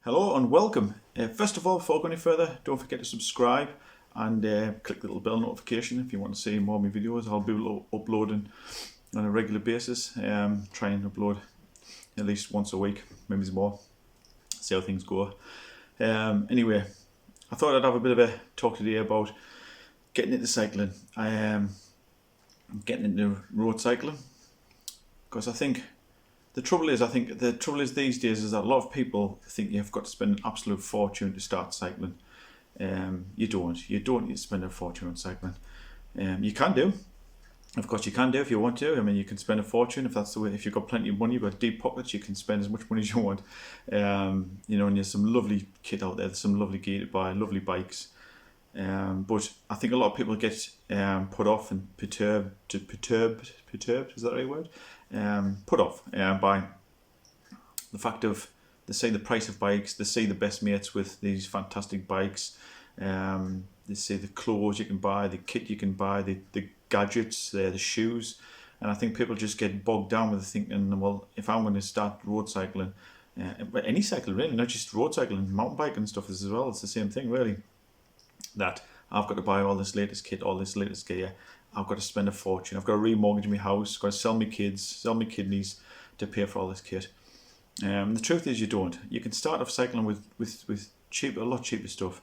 Hello and welcome. First of all, before going any further, don't forget to subscribe and click the little bell notification if you want to see more of my videos. I'll be uploading on a regular basis. Try and upload at least once a week, maybe more. See how things go. Anyway, I thought I'd have a bit of a talk today about getting into cycling. I am getting into road cycling because I think the trouble is these days is that a lot of people think you've got to spend an absolute fortune to start cycling. You don't need to spend a fortune on cycling. You can do, of course you can do if you want to. I mean, you can spend a fortune if that's the way. If you've got plenty of money, you've got deep pockets, you can spend as much money as you want. And there's some lovely kit out there. There's some lovely gear to buy, lovely bikes. But I think a lot of people get put off and perturbed. Is that the right word? Put off by the fact of they see the price of bikes, they see the best mates with these fantastic bikes, they see the clothes you can buy, the kit you can buy, the gadgets, the shoes, and I think people just get bogged down with thinking, well, if I'm going to start road cycling, but any cycling really, not just road cycling, mountain biking and stuff as well, it's the same thing really, that I've got to buy all this latest kit, all this latest gear. I've got to spend a fortune. I've got to remortgage my house. Got to sell my kids, sell my kidneys to pay for all this kit. The truth is, you don't. You can start off cycling with cheap, a lot cheaper stuff.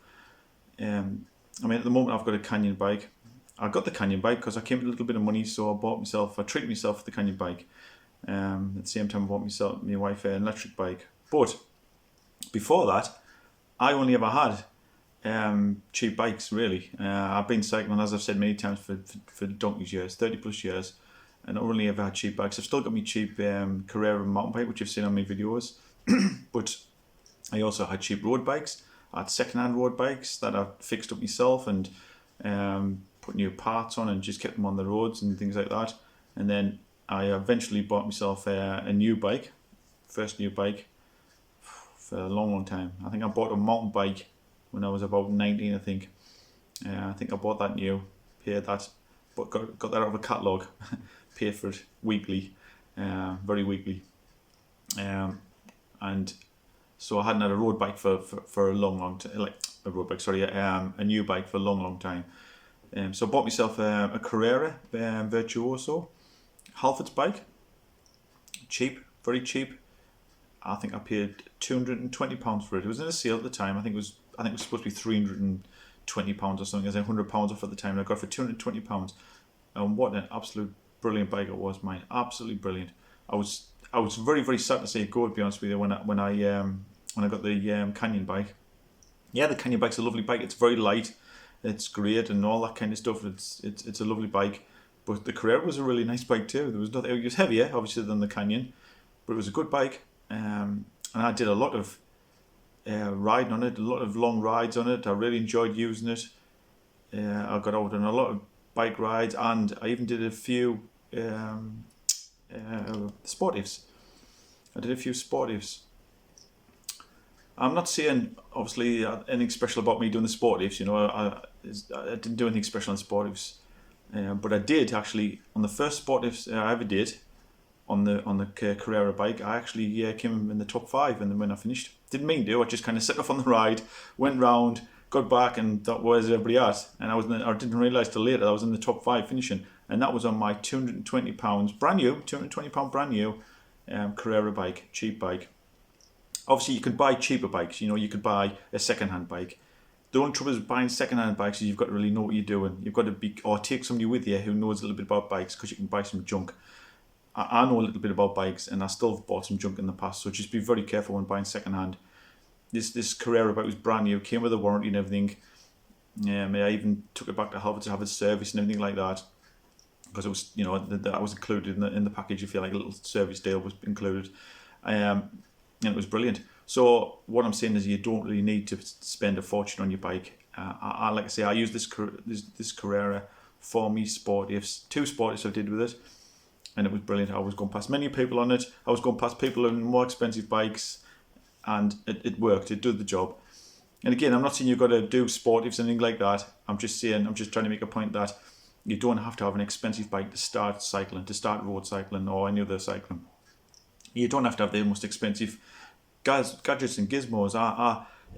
I mean, at the moment, I've got a Canyon bike. I got the Canyon bike because I came with a little bit of money, so I treated myself with the Canyon bike. At the same time, I bought my wife an electric bike. But before that, I only ever had cheap bikes really. I've been cycling, as I've said many times, for donkey's years, 30 plus years, and I only ever had cheap bikes. I've still got my cheap Carrera mountain bike, which you've seen on my videos, but I also had cheap road bikes. I had second-hand road bikes that I fixed up myself and put new parts on and just kept them on the roads and things like that. And then I eventually bought myself a new bike, first new bike for a long time. I think I bought a mountain bike when I was about 19, I think. I think I bought that new, paid that, but got that out of a catalogue, paid for it weekly, very weekly. And so I hadn't had a road bike for a long time, like a road bike, sorry, a new bike for a long time. So I bought myself a Carrera Virtuoso, Halfords bike, cheap, very cheap. I think I paid £220 for it. It was in a sale at the time. I think it was supposed to be £320 or something. It was £100 off at the time. And I got it for £220. And what an absolute brilliant bike it was, mine. Absolutely brilliant. I was very, very sad to see it go, to be honest with you, when I got the Canyon bike. Yeah, the Canyon bike's a lovely bike. It's very light. It's great and all that kind of stuff. It's a lovely bike. But the Carrera was a really nice bike too. There was nothing. It was heavier, obviously, than the Canyon, but it was a good bike. And I did a lot of riding on it, a lot of long rides on it. I really enjoyed using it. I got out on a lot of bike rides, and I even did a few sportives. I did a few sportives. I'm not saying, obviously, anything special about me doing the sportives. I didn't do anything special on sportives, but I did actually on the first sportives I ever did. On the Carrera bike, I actually came in the top 5, and then when I finished, didn't mean to. I just kind of set off on the ride, went round, got back, and thought, where's everybody at? And I didn't realise till later I was in the top 5 finishing, and that was on my £220 brand new, £220 brand new Carrera bike, cheap bike. Obviously, you could buy cheaper bikes. You could buy a second-hand bike. The only trouble with buying second-hand bikes is you've got to really know what you're doing. You've got to or take somebody with you who knows a little bit about bikes, because you can buy some junk. I know a little bit about bikes, and I still have bought some junk in the past, so just be very careful when buying second hand. This Carrera bike was brand new, came with a warranty and everything. I even took it back to Halfords to have it serviced and everything like that, because it was, that was included in the package. If you like, a little service deal was included, and it was brilliant. So what I'm saying is, you don't really need to spend a fortune on your bike. I like I say, I use this Carrera for me sportives, 2 sportives I did with it. And it was brilliant. I was going past many people on it. I was going past people on more expensive bikes, and it worked. It did the job. And again, I'm not saying you've got to do sportives or anything like that. I'm just trying to make a point that you don't have to have an expensive bike to start cycling, to start road cycling or any other cycling. You don't have to have the most expensive gadgets and gizmos.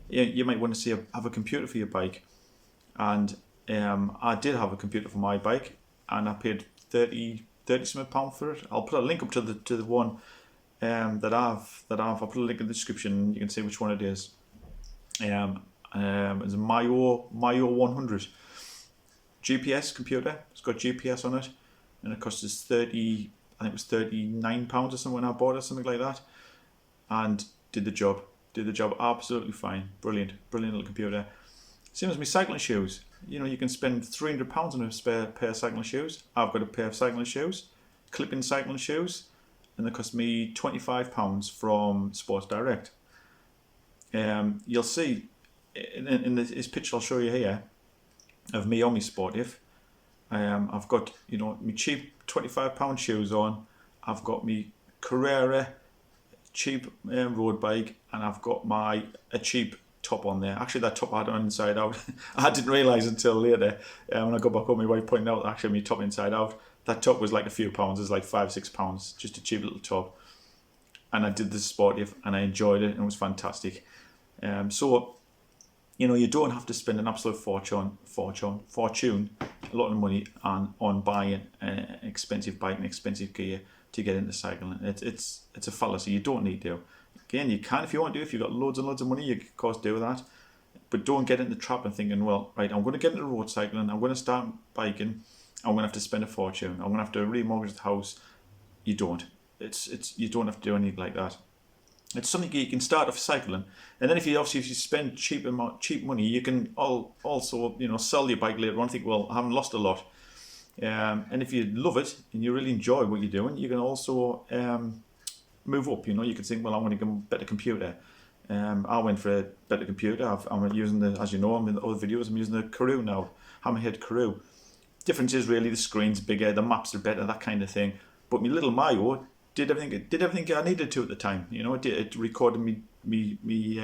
You might want to see have a computer for your bike, and I did have a computer for my bike, and I paid 30 something pound for it. I'll put a link up to the one I'll put a link in the description, and you can see which one it is. It's a Mayo 100 GPS computer. It's got GPS on it, and it cost us I think it was £39 or something when I bought it, something like that, and did the job absolutely fine. Brilliant little computer. Same as my cycling shoes. You can spend £300 on a spare pair of cycling shoes. I've got a pair of cycling shoes, clipping cycling shoes, and they cost me £25 from Sports Direct. You'll see in this picture I'll show you here of me on my Sportive. I've got my cheap £25 shoes on. I've got my Carrera cheap road bike, and I've got a cheap top on there. Actually, that top I had on inside out. I didn't realise until later when I got back home. My wife pointed out actually my top inside out. That top was like a few pounds. It's like £5-6, just a cheap little top. And I did the Sportive, and I enjoyed it, and it was fantastic. So you don't have to spend an absolute fortune, a lot of money on buying an expensive bike and expensive gear to get into cycling. It's a fallacy. You don't need to. Again, you can if you want to. If you've got loads and loads of money, you can of course do that. But don't get into the trap and thinking, well, right, I'm going to get into road cycling. I'm going to start biking. I'm going to have to spend a fortune. I'm going to have to remortgage the house. You don't. You don't have to do anything like that. It's something you can start off cycling, and then if you spend cheap money, you can also sell your bike later on and think, well, I haven't lost a lot. And if you love it and you really enjoy what you're doing, you can also move up. You can think, well, I want to get a better computer. I went for a better computer. I'm using as you know, I'm in the other videos, I'm using the Carrera now, Hammerhead Carrera. Difference is really the screen's bigger, the maps are better, that kind of thing. But my little Mayo did everything I needed to at the time. It recorded me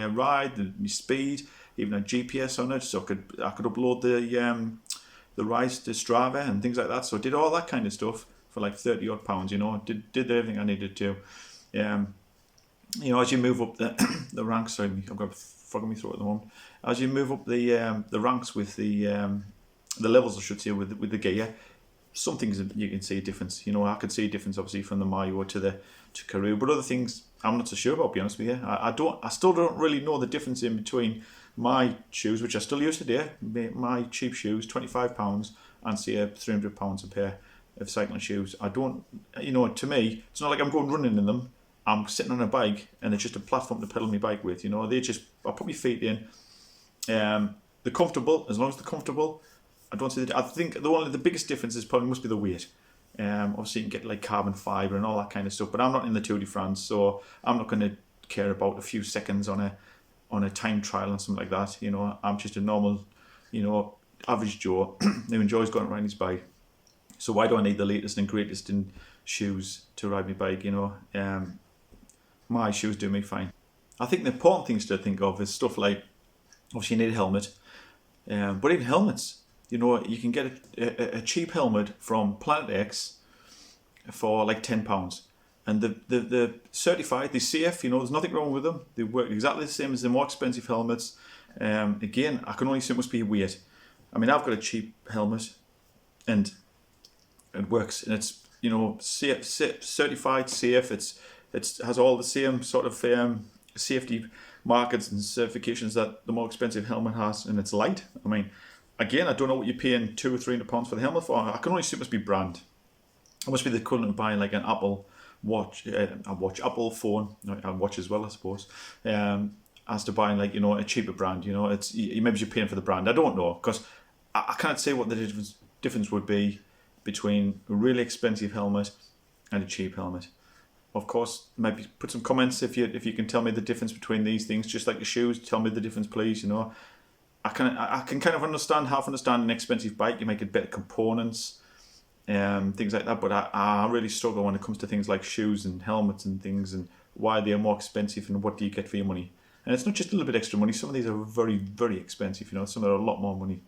ride, my speed, even had GPS on it, so I could upload the rides to Strava and things like that. So I did all that kind of stuff for like £30 odd. Did everything I needed to. As you move up the ranks, sorry, I've got a frog in my throat at the moment. As you move up the ranks with the levels, I should say, with the gear, some things you can see a difference. I could see a difference obviously from the Mayo to Carrera, but other things I'm not so sure about, to be honest with you. I still don't really know the difference in between my shoes, which I still use today, my cheap shoes, £25, and say £300 a pair of cycling shoes. I don't, to me, it's not like I'm going running in them. I'm sitting on a bike, and it's just a platform to pedal my bike with. I put my feet in. They're comfortable, as long as they're comfortable. I don't see I think the biggest difference is probably must be the weight. Obviously you can get like carbon fibre and all that kind of stuff, but I'm not in the Tour de France, so I'm not going to care about a few seconds on a time trial and something like that. I'm just a normal, average Joe who enjoys going around his bike. So why do I need the latest and greatest in shoes to ride my bike? My shoes do me fine. I think the important things to think of is stuff like, obviously you need a helmet, but even helmets. You can get a cheap helmet from Planet X for like £10, and the certified, they're safe. There's nothing wrong with them. They work exactly the same as the more expensive helmets. Again, I can only say it must be weight. I mean, I've got a cheap helmet, and it works, and it's safe, certified, safe. It has all the same sort of safety markers and certifications that the more expensive helmet has, and it's light. I mean, again, I don't know what you're paying £200 or £300 for the helmet for. I can only assume it must be brand. It must be the equivalent of buying like an Apple watch, Apple phone, a watch as well, I suppose, as to buying like a cheaper brand. Maybe you're paying for the brand. I don't know, because I can't say what the difference would be between a really expensive helmet and a cheap helmet. Of course, maybe put some comments if you can tell me the difference between these things, just like the shoes. Tell me the difference, please. I can kind of half understand an expensive bike. You might get better components, things like that. But I really struggle when it comes to things like shoes and helmets and things, and why they are more expensive and what do you get for your money. And it's not just a little bit extra money. Some of these are very, very expensive. Some are a lot more money.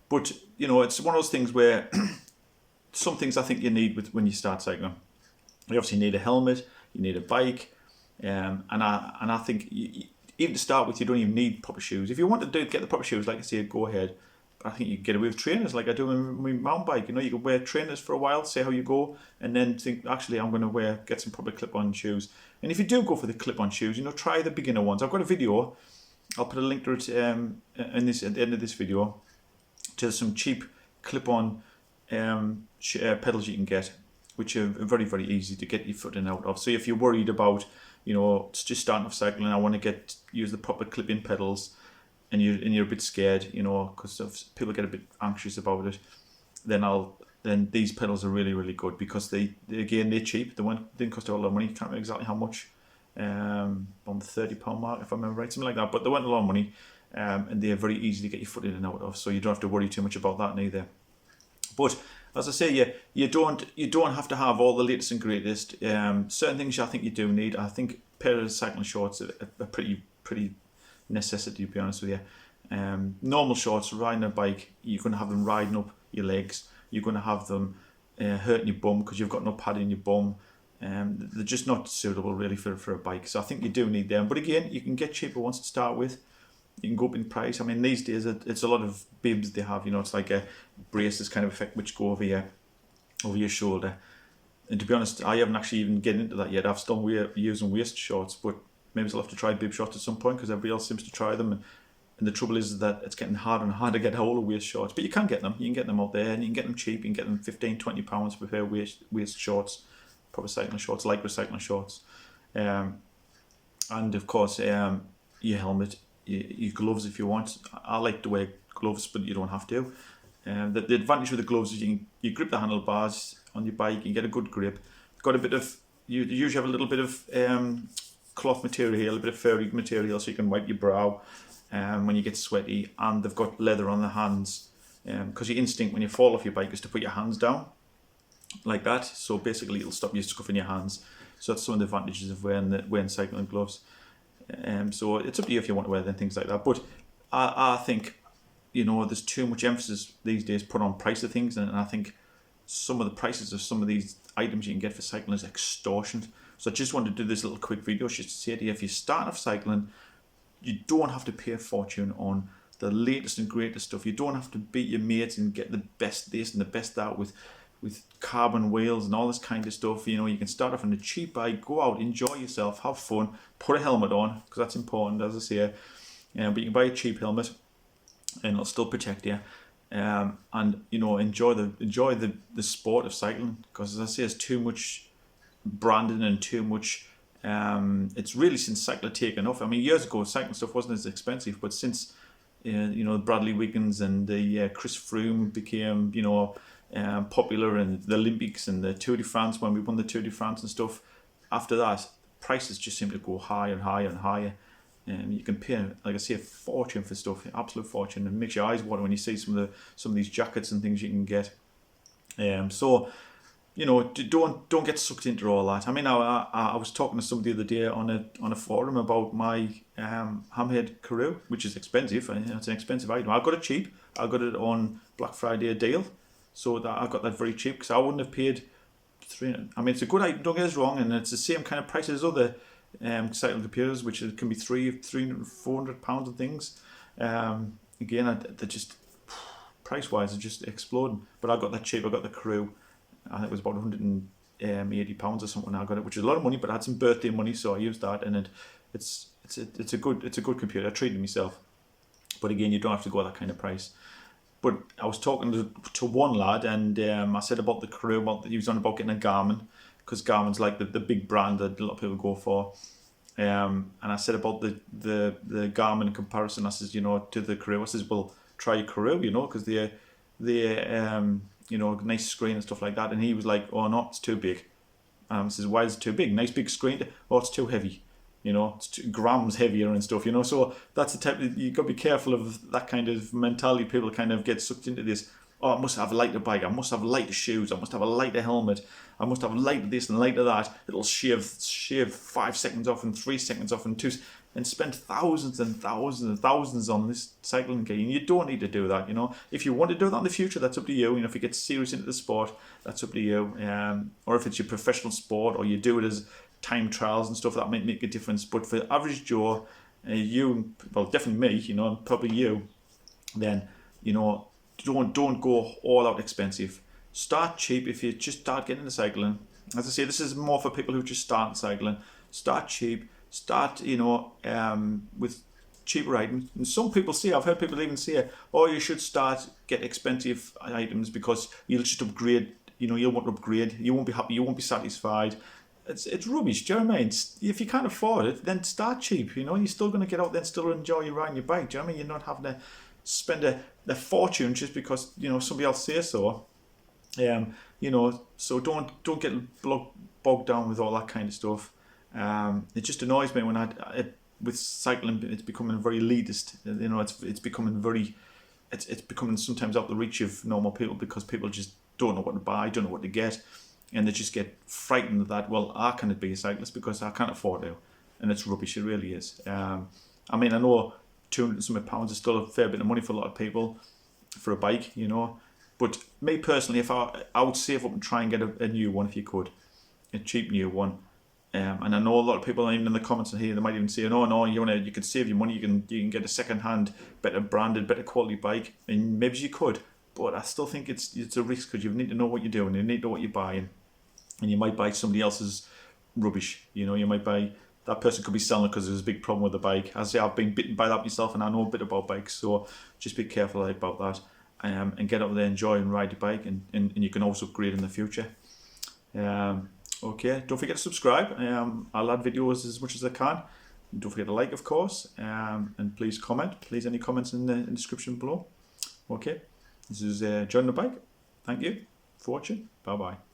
But it's one of those things where some things I think you need when you start cycling. You obviously need a helmet. You need a bike. And I think even to start with, you don't even need proper shoes. If you want to get the proper shoes, like I say, go ahead. But I think you can get away with trainers, like I do on my mountain bike. You know, you can wear trainers for a while, see how you go, and then think, actually, I'm going to get some proper clip-on shoes. And if you do go for the clip-on shoes, you know, try the beginner ones. I've got a video. I'll put a link to it at the end of this video, to some cheap clip-on pedals you can get, which are very, very easy to get your foot in and out of. So if you're worried about, you know, just starting off cycling, I want to use the proper clip-in pedals, and you're a bit scared, you know, because people get a bit anxious about it, then these pedals are really, really good, because they're cheap. They didn't cost a lot of money. Can't remember exactly how much, on the £30 mark, if I remember right, something like that. But they weren't a lot of money, and they're very easy to get your foot in and out of. So you don't have to worry too much about that neither. But as I say, you don't have to have all the latest and greatest. Certain things I think you do need. I think a pair of cycling shorts are pretty necessity, to be honest with you. Normal shorts, riding a bike, you're going to have them riding up your legs. You're going to have them hurting your bum because you've got no pad in your bum. They're just not suitable really for a bike. So I think you do need them. But again, you can get cheaper ones to start with. You can go up in price. I mean, these days it's a lot of bibs they have. You know, it's like a braces kind of effect which go over your shoulder. And to be honest, I haven't actually even get into that yet. I've still using waist shorts, but maybe I'll have to try bib shorts at some point, because everybody else seems to try them. And the trouble is that it's getting harder and harder to get hold of waist shorts. But you can get them. You can get them out there, and you can get them cheap. You can get them £15-20 per pair of waist shorts, proper cycling shorts, like cycling shorts. And of course, your helmet, your gloves if you want. I like to wear gloves, but you don't have to. The advantage with the gloves is you grip the handlebars on your bike, you get a good grip. Got a bit of, you usually have a little bit of cloth material here, a little bit of furry material, so you can wipe your brow when you get sweaty. And they've got leather on the hands, because your instinct when you fall off your bike is to put your hands down like that. So basically it'll stop you scuffing your hands. So that's some of the advantages of wearing cycling gloves. So it's up to you if you want to wear them, things like that. But I think, you know, there's too much emphasis these days put on price of things, and I think some of the prices of some of these items you can get for cycling is extortionate. So I just wanted to do this little quick video just to say to you, if you start off cycling, you don't have to pay a fortune on the latest and greatest stuff. You don't have to beat your mates and get the best this and the best that with carbon wheels and all this kind of stuff. You know, you can start off on a cheap bike, go out, enjoy yourself, have fun, put a helmet on, because that's important, as I say. But you can buy a cheap helmet and it'll still protect you. And you know, enjoy the sport of cycling, because as I say, it's too much branding and too much. It's really since cycling taken off. I mean, years ago, cycling stuff wasn't as expensive, but since you know, Bradley Wiggins and the Chris Froome became, you know, popular, and the Olympics and the Tour de France, when we won the Tour de France and stuff, after that, prices just seem to go higher and higher and higher. You can pay, like I say, a fortune for stuff, absolute fortune, and it makes your eyes water when you see some of these jackets and things you can get. So, you know, don't get sucked into all that. I mean, I was talking to somebody the other day on a forum about my hammerhead Carrera, which is expensive. It's an expensive item. I got it cheap. I got it on Black Friday deal, so that I got that very cheap, because I wouldn't have paid $300. I mean, it's a good item. Don't get us wrong, and it's the same kind of price as other cycling computers, which can be £300-400 and things. Again, they're just price-wise, they're just exploding. But I got that cheap. I got the Carrera. I think it was about £180 or something. I got it, which is a lot of money, but I had some birthday money, so I used that, and it's a good computer. I treated myself, but again, you don't have to go at that kind of price. But I was talking to one lad, and I said about the Carrera, he was on about getting a Garmin, because Garmin's like the big brand that a lot of people go for. And I said about the Garmin in comparison, I says, you know, to the Carrera, I says, well, try your Carrera, you know, because they're you know, nice screen and stuff like that. And he was like, oh no, it's too big. I says, why is it too big? Nice big screen. Oh, it's too heavy. You know, it's 2 grams heavier and stuff, you know. So that's the type of, you got to be careful of that kind of mentality. People kind of get sucked into this. Oh, I must have a lighter bike. I must have lighter shoes. I must have a lighter helmet. I must have lighter this and lighter that. It'll shave 5 seconds off and 3 seconds off and 2, and spend thousands and thousands and thousands on this cycling gear. And you don't need to do that, you know. If you want to do that in the future, that's up to you. You know, if you get serious into the sport, that's up to you. Or if it's your professional sport, or you do it as time trials and stuff, that might make a difference. But for the average Joe, you, well, definitely me, you know, and probably you, then, you know, don't go all out expensive. Start cheap. If you just start getting into cycling, as I say, this is more for people who just start cycling. Start cheap. Start, you know, with cheaper items. And some people say, I've heard people even say, oh, you should get expensive items because you'll just upgrade. You know, you'll want to upgrade. You won't be happy. You won't be satisfied. It's rubbish. Do you know what I mean? If you can't afford it, then start cheap. You know, you're still going to get out there and still enjoy your riding your bike. Do you know what I mean? You're not having to spend a fortune just because, you know, somebody else says so. You know, so don't get bogged down with all that kind of stuff. It just annoys me when with cycling, it's becoming very elitist. You know, it's becoming it's becoming sometimes out the reach of normal people because people just don't know what to buy, don't know what to get, and they just get frightened that, well, I can't be a cyclist because I can't afford to, and it's rubbish. It really is. I mean, I know £200 and something is still a fair bit of money for a lot of people for a bike, you know. But me personally, if I would save up and try and get a new one if you could, a cheap new one. And I know a lot of people, even in the comments here, they might even say, "No, no, you could save your money. You can get a second-hand, better branded, better quality bike." And maybe you could, but I still think it's a risk because you need to know what you're doing. You need to know what you're buying, and you might buy somebody else's rubbish. You know, you might buy. That person could be selling it because there's a big problem with the bike. As I say, I've been bitten by that myself, and I know a bit about bikes, so just be careful about that. And get out there, enjoy and ride your bike, and you can also upgrade in the future. Okay, don't forget to subscribe. I'll add videos as much as I can. Don't forget to like, of course, and please comment. Please, any comments in the description below. Okay, this is John the Bike. Thank you for watching. Bye bye.